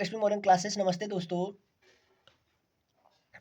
SP modern classes. नमस्ते दोस्तों,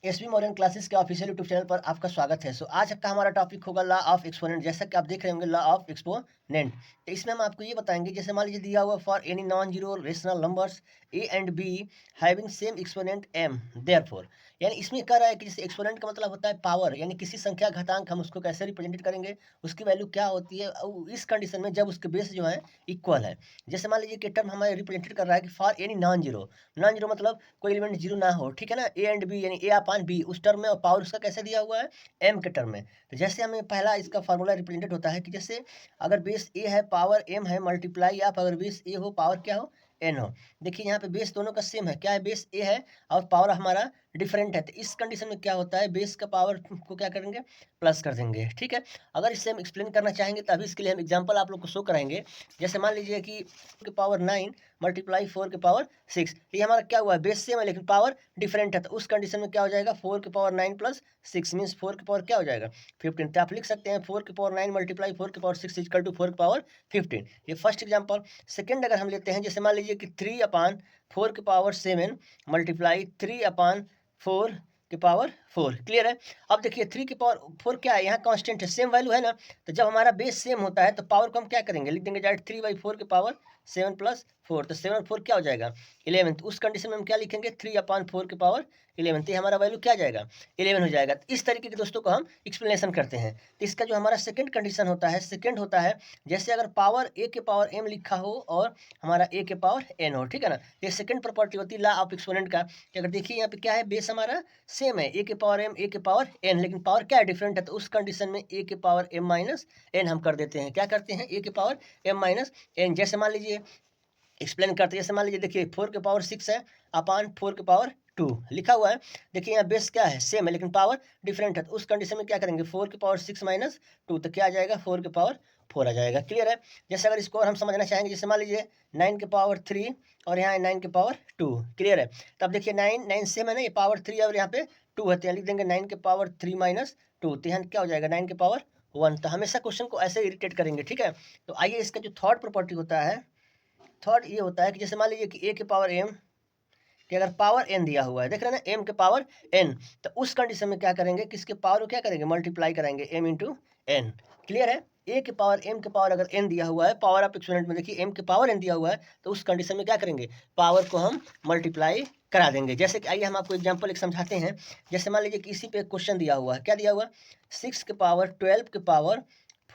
SP modern classes के ऑफिशियल यूट्यूब चैनल पर आपका स्वागत है। आज का हमारा टॉपिक होगा लॉ ऑफ एक्सपोनेंट। जैसा कि आप देख रहे होंगे लॉ ऑफ एक्सपोनेंट। तो इसमें हम आपको ये बताएंगे, जैसे मान लीजिए दिया हुआ for any non zero rational numbers a and b having same exponent m therefore, यानी इसमें कह रहा है कि जैसे एक्सपोनेंट का मतलब होता है पावर, यानी किसी संख्या घातांक हम उसको कैसे रिप्रेजेंट करेंगे, उसकी वैल्यू क्या होती है इस कंडीशन में जब उसके बेस जो है इक्वल है। जैसे मान लीजिए कि टर्म हमारे रिप्रेजेंटेड कर रहा है कि for any non zero, non zero मतलब कोई एलिमेंट जीरो ना हो, ठीक है ना। ए एंड बी यानी ए अपान बी उस टर्म में, और पावर उसका कैसे दिया हुआ है एम के टर्म में। तो जैसे हमें पहला इसका फार्मूला रिप्रेजेंटेड होता है कि जैसे अगर बेस ए है पावर एम है मल्टीप्लाई, आप अगर बेस ए हो पावर क्या हो एन हो। देखिए यहाँ पे बेस दोनों का सेम है, क्या है बेस ए है और पावर हमारा डिफरेंट है। तो इस कंडीशन में क्या होता है, बेस का पावर को क्या करेंगे प्लस कर देंगे, ठीक है। अगर इससे हम एक्सप्लेन करना चाहेंगे तो अभी इसके लिए हम एग्जाम्पल आप लोग को शो कराएंगे। जैसे मान लीजिए कि के पावर 9 मल्टीप्लाई 4 के पावर 6, ये हमारा क्या हुआ है बेस सेम है लेकिन पावर डिफरेंट है। तो उस कंडीशन में क्या हो जाएगा 4 के पावर 9 प्लस 6 मीन्स 4 के पावर क्या हो जाएगा 15। तो आप लिख सकते हैं 4 के पावर 9 मल्टीप्लाई 4 के पावर 6 इक्वल टू 4 के पावर 15। ये फर्स्ट एग्जाम्पल। सेकेंड अगर हम लेते हैं, जैसे मान लीजिए कि 3 अपान 4 के पावर 7 मल्टीप्लाई 3 अपान 4 के पावर 4। क्लियर है। अब देखिए 3 के पावर 4 क्या है, यहाँ कांस्टेंट है, सेम वैल्यू है ना। तो जब हमारा बेस सेम होता है तो पावर को हम क्या करेंगे, लिख देंगे डायरेक्ट 3/4 के पावर 7 प्लस 4। तो 7 और 4 क्या हो जाएगा 11। तो उस कंडीशन में हम क्या लिखेंगे 3/4 के पावर 11। तो हमारा वैल्यू क्या जाएगा 11 हो जाएगा। तो इस तरीके के दोस्तों को हम एक्सप्लेनेशन करते हैं। तो इसका जो हमारा सेकंड कंडीशन होता है, सेकंड होता है जैसे अगर पावर ए के पावर एम लिखा हो और हमारा ए के पावर एन हो, ठीक है ना। ये सेकंड प्रॉपर्टी होती है लॉ ऑफ एक्सपोनेंट का। कि अगर देखिए यहाँ पे क्या है बेस हमारा सेम है ए के पावर एम ए के पावर एन, लेकिन पावर क्या है डिफरेंट है। तो उस कंडीशन में ए के पावर एम माइनस एन हम कर देते हैं, क्या करते हैं ए के पावर एम माइनस एन। जैसे मान लीजिए एक्सप्लेन करते हैं, जैसे मान लीजिए देखिए 4 के पावर 6 है अपान 4 के पावर 2 लिखा हुआ है। देखिए यहाँ बेस क्या है सेम है लेकिन पावर डिफरेंट है। तो उस कंडीशन में क्या करेंगे 4 के पावर 6 माइनस 2, तो क्या आ जाएगा 4 के पावर 4 आ जाएगा। क्लियर है। जैसे अगर इसको और हम समझना चाहेंगे, जैसे मान लीजिए 9 के पावर 3 और यहाँ 9 के पावर 2। क्लियर है। तब देखिए 9 सेम है ना, ये पावर 3 और यहाँ पे 2 है, तो यहाँ लिख देंगे 9 के पावर 3 माइनस 2। तो यहाँ क्या हो जाएगा 9 के पावर 1। तो हमेशा क्वेश्चन को ऐसे इरिटेट करेंगे, ठीक है। तो आइए इसका जो थर्ड प्रॉपर्टी होता है, थर्ड ये होता है कि जैसे मान लीजिए कि ए के पावर एम कि अगर पावर एन दिया हुआ है, देख रहे हैं ना एम के पावर एन, तो उस कंडीशन में क्या करेंगे कि इसके पावर को क्या करेंगे मल्टीप्लाई कराएंगे एम इंटू एन। क्लियर है। ए के पावर एम के पावर अगर एन दिया हुआ है, पावर ऑफ एक्सपोनेंट में देखिए एम के पावर एन दिया हुआ है, तो उस कंडीशन में क्या करेंगे पावर को हम मल्टीप्लाई करा देंगे। जैसे कि आइए हम आपको एग्जाम्पल एक समझाते हैं। जैसे मान लीजिए कि इसी पे क्वेश्चन दिया हुआ है, क्या दिया हुआ 6 के पावर 12 के पावर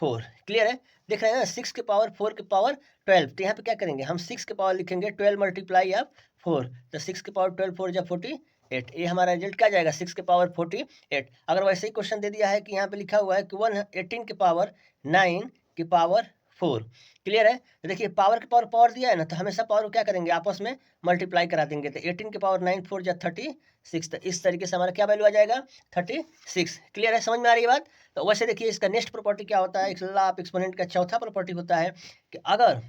4। क्लियर है। देख रहे हैं ना 6 के पावर 4 के पावर 12। तो यहाँ पे क्या करेंगे हम 6 के पावर लिखेंगे 12 मल्टीप्लाई आप 4। तो 6 के पावर 12 4 जा 48। ये हमारा रिजल्ट क्या जाएगा 6 के पावर 48। अगर वैसे ही क्वेश्चन दे दिया है कि यहाँ पे लिखा हुआ है कि 118 के पावर 9 के पावर 4। क्लियर है। तो देखिए पावर के पावर पावर दिया है ना, तो हमेशा पावर को क्या करेंगे आपस में मल्टीप्लाई करा देंगे। तो 18 के पावर 9 4 जा 36। तो इस तरीके से हमारा क्या वैल्यू आ जाएगा 36। क्लियर है, समझ में आ रही है बात। तो वैसे देखिए इसका नेक्स्ट प्रॉपर्टी क्या होता है, लॉ ऑफ एक्सपोनेंट का चौथा प्रॉपर्टी होता है कि अगर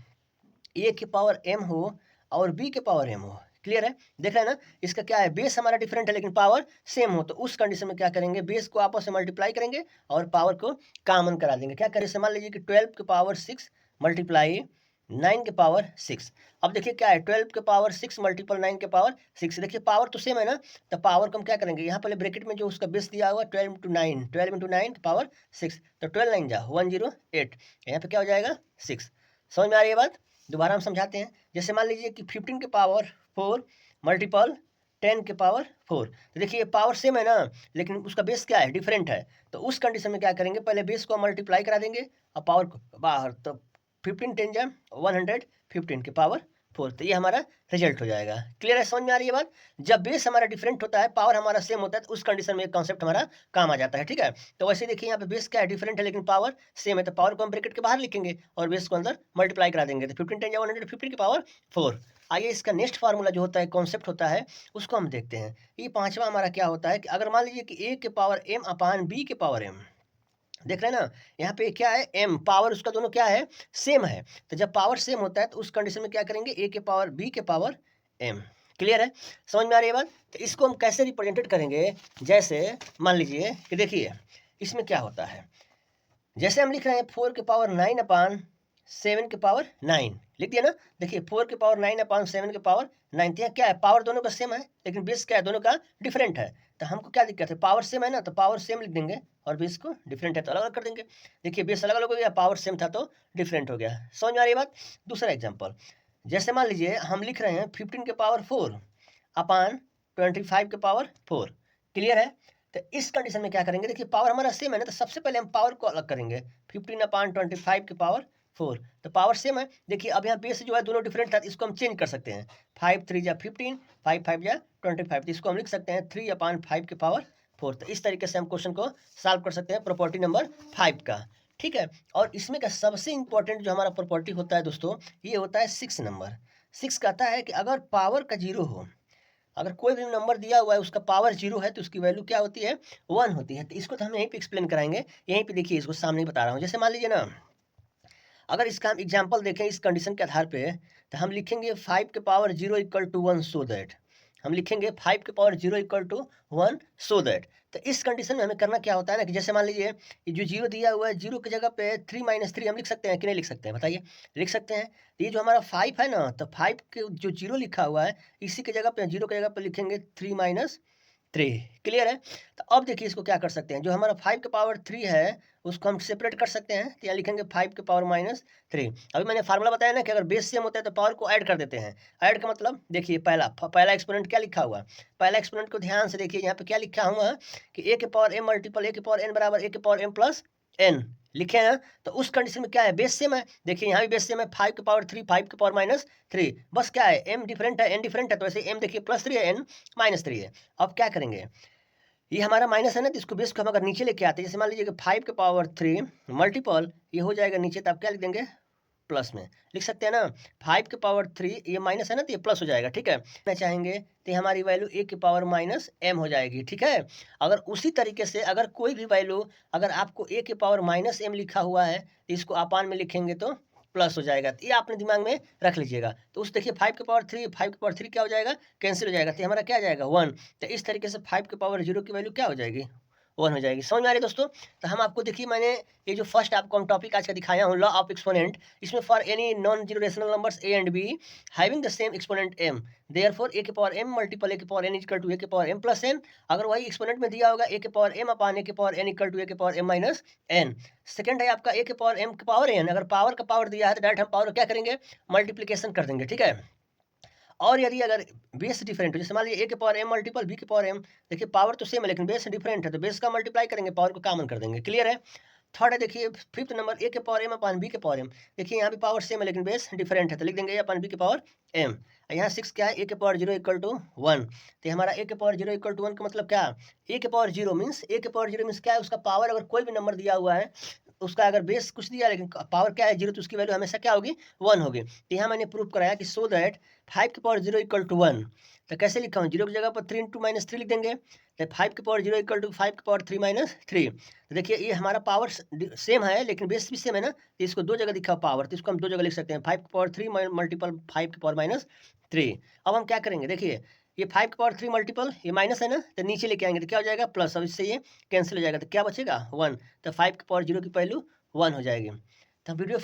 ए की पावर एम हो और बी के पावर एम हो। क्लियर है। देख रहे हैं ना इसका क्या है बेस हमारा डिफरेंट है लेकिन पावर सेम हो, तो उस कंडीशन में क्या करेंगे बेस को आपस में मल्टीप्लाई करेंगे और पावर को कॉमन करा देंगे। क्या करें, मान लीजिए कि 12 के पावर 6 मल्टीप्लाई 9 के पावर 6। अब देखिए क्या है 12 के पावर 6 मल्टीपल 9 के पावर 6। देखिए पावर तो सेम है ना, तो पावर को हम क्या करेंगे यहाँ पहले ब्रैकेट में जो उसका बेस दिया हुआ 12 इंटू 9, 12 इंटू 9 पावर 6। तो 12 9 जा 108, यहाँ पे क्या हो जाएगा 6। समझ में आ रही है बात। दोबारा हम समझाते हैं। जैसे मान लीजिए कि 15 के पावर 4 मल्टीपल 10 के पावर 4। तो देखिए पावर सेम है ना लेकिन उसका बेस क्या है डिफरेंट है। तो उस कंडीशन में क्या करेंगे पहले बेस को मल्टीप्लाई करा देंगे और पावर को बाहर। तो 15 10 जा 115 के पावर 4। तो ये हमारा रिजल्ट हो जाएगा। क्लियर है, समझ में आ रही है बात। जब बेस हमारा डिफरेंट होता है पावर हमारा सेम होता है, तो उस कंडीशन में एक कॉन्सेप्ट हमारा काम आ जाता है, ठीक है। तो वैसे देखिए यहाँ पे बेस क्या है डिफरेंट है लेकिन पावर सेम है, तो पावर को हम ब्रैकेट के बाहर लिखेंगे और बेस को अंदर मल्टीप्लाई करा देंगे। तो 15 10 जा 115 के पावर 4। आइए इसका नेक्स्ट फार्मूला जो होता है कॉन्सेप्ट होता है उसको हम देखते हैं। ये पांचवा हमारा क्या होता है कि अगर मान लीजिए कि ए के पावर एम अपान बी के पावर एम, देख रहे हैं ना यहाँ पे क्या है एम पावर उसका दोनों क्या है सेम है। तो जब पावर सेम होता है तो उस कंडीशन में क्या करेंगे ए के पावर बी के पावर एम। क्लियर है, समझ में आ रही है बात। तो इसको हम कैसे रिप्रेजेंटेड करेंगे, जैसे मान लीजिए कि देखिए इसमें क्या होता है, जैसे हम लिख रहे हैं 4 के पावर 9 अपान 7 के पावर 9। लिख दिया ना। देखिए 4 की पावर 9 अपॉन 7 की पावर 9, तो यहाँ क्या है, पावर दोनों का सेम है लेकिन बेस क्या है, दोनों का डिफरेंट है। तो हमको क्या दिक्कत है, पावर सेम है ना, तो पावर सेम लिख देंगे और बेस को डिफरेंट है तो अलग अलग कर देंगे। देखिए बेस अलग अलग हो गया, पावर सेम था तो डिफरेंट हो गया। समझ में आ रही बात। दूसरा एग्जाम्पल, जैसे मान लीजिए हम लिख रहे हैं 15 के पावर 4 अपान 25 के पावर 4। क्लियर है। तो इस कंडीशन में क्या करेंगे, देखिए पावर हमारा सेम है ना, तो सबसे पहले हम पावर को अलग करेंगे। 15 अपान 25 के पावर 4, तो पावर सेम है। देखिए अब यहाँ बेस जो है दोनों डिफरेंट था, इसको हम चेंज कर सकते हैं। 5 3 जा 15, 5 5 जा 25, तो इसको हम लिख सकते हैं 3 अपान 5 के पावर 4। तो इस तरीके से हम क्वेश्चन को सॉल्व कर सकते हैं प्रॉपर्टी नंबर 5 का। ठीक है। और इसमें का सबसे इंपॉर्टेंट जो हमारा प्रॉपर्टी होता है दोस्तों, ये होता है 6 नंबर। 6 कहता है कि अगर पावर का जीरो हो, अगर कोई भी नंबर दिया हुआ है उसका पावर जीरो है तो उसकी वैल्यू क्या होती है, 1 होती है। तो इसको तो हम यहीं पे एक्सप्लेन कराएंगे। यहीं पे देखिए, इसको सामने ही बता रहा हूँ। जैसे मान लीजिए ना, अगर इसका हम एग्जाम्पल देखें इस कंडीशन के आधार पे, तो हम लिखेंगे 5 के power 0 equal to 1 so that, हम लिखेंगे 5 के power 0 equal to 1 so that. तो इस कंडीशन में हमें करना क्या होता है ना, कि जैसे मान लीजिए ये जो जीरो दिया हुआ है, जीरो की जगह पे 3 माइनस 3 हम लिख सकते हैं कि नहीं लिख सकते हैं, बताइए। लिख सकते हैं। तो ये जो हमारा 5 है ना, तो 5 के जो जीरो लिखा हुआ है, इसी की जगह पे, जीरो की जगह पे लिखेंगे 3 माइनस 3। क्लियर है। तो अब देखिए इसको क्या कर सकते हैं, जो हमारा 5 के पावर 3 है उसको हम सेपरेट कर सकते हैं। तो यहाँ लिखेंगे 5 के पावर माइनस 3। अभी मैंने फार्मूला बताया ना कि अगर बेस सेम होता है तो पावर को ऐड कर देते हैं। ऐड का मतलब देखिए, पहला एक्सपोनेंट क्या लिखा हुआ है, पहला एक्सपोनेंट को ध्यान से देखिए, यहाँ पे क्या लिखा हुआ है कि a के पावर m मल्टीपल a के पावर n बराबर a के पावर m प्लस n लिखे हैं। तो उस कंडीशन में क्या है, बेस सेम है। देखिए यहाँ भी बेस सेम है, 5 के पावर 3 5 के पावर माइनस 3, बस क्या है, m डिफरेंट है, n डिफरेंट है, तो ऐसे m देखिए +3 है, n -3 है। अब क्या करेंगे, ये हमारा माइनस है ना, तो इसको बेस को हम अगर नीचे लेके आते हैं, जैसे मान लीजिए कि 5 के पावर 3 मल्टीपल ये हो जाएगा नीचे, तो आप क्या लिख देंगे, प्लस में लिख सकते हैं ना। 5 के पावर 3 ये माइनस है ना, तो ये प्लस हो जाएगा। ठीक है। मैं चाहेंगे तो हमारी वैल्यू a के पावर माइनस m हो जाएगी। ठीक है। अगर उसी तरीके से अगर कोई भी वैल्यू, अगर आपको a के पावर माइनस m लिखा हुआ है, इसको अपान में लिखेंगे तो प्लस हो जाएगा। तो ये आपने दिमाग में रख लीजिएगा। तो उस देखिए 5 के पावर 3, 5 के पावर 3 क्या हो जाएगा, कैंसिल हो जाएगा, तो हमारा क्या आ जाएगा 1। तो इस तरीके से 5 के पावर 0 की वैल्यू क्या हो जाएगी, 1 हो जाएगी। समझ में आ रही है दोस्तों। तो हम आपको देखिए, मैंने ये जो फर्स्ट आपको हम टॉपिक आज का दिखाया हूँ, लॉ ऑफ एक्सपोनेंट, इसमें for any non zero rational numbers a and b having the same exponent m, therefore a के पावर m मल्टीपल a के power n equal to a के पावर m प्लस n। अगर वही exponent में दिया होगा a के power m upon a के power n equal to a के power m minus n। Second है आपका a के पावर m के पावर n, अगर पावर का पावर दिया है तो डायरेक्ट हम पावर क्या करेंगे, मल्टीप्लीकेशन कर देंगे। ठीक है। और यदि अगर बेस डिफरेंट हो, जैसे मान लीजिए a के पावर m मल्टीपल b के पावर m, देखिए पावर तो सेम है लेकिन बेस डिफरेंट है, तो बेस का मल्टीप्लाई करेंगे, पावर को कॉमन कर देंगे। क्लियर है। थर्ड है देखिए, फिफ्थ नंबर a के पावर m अपान b के पावर m, देखिए यहाँ भी पावर सेम है लेकिन बेस डिफरेंट है, तो लिख देंगे a अपान b के पावर m। यहाँ 6 क्या है, a के पावर 0 इक्वल टू 1। तो हमारा a के पावर 0 इक्वल टू 1 का मतलब क्या, a के पावर 0 मीन्स, a के पावर 0 मीन्स क्या है, उसका पावर अगर कोई भी नंबर दिया हुआ है, उसका अगर बेस कुछ दिया लेकिन पावर क्या है 0, तो उसकी वैल्यू हमेशा क्या होगी, 1 होगी। तो यहाँ मैंने प्रूव कराया कि सो दैट 5 के पावर 0 इक्वल टू 1। तो कैसे लिखा हूँ, 0 की जगह पर 3 इंटू माइनस 3 लिख देंगे, तो 5 के पावर 0 इक्वल टू 5 के पावर 3 माइनस 3। तो देखिए ये हमारा पावर सेम है लेकिन बेस भी सेम है ना, तो इसको दो जगह दिखा पावर, तो इसको हम दो जगह लिख सकते हैं, 5 के पावर 3 मल्टीपल 5 के पावर माइनस 3। अब हम क्या करेंगे, देखिए ये 5 के पावर 3 मल्टीपल ये माइनस है ना, तो नीचे लेके आएंगे तो क्या हो जाएगा, प्लस। अब इससे ये कैंसिल हो जाएगा, तो क्या बचेगा 1। तो 5 के पावर 0 की वैल्यू 1 हो जाएगी। तो वीडियो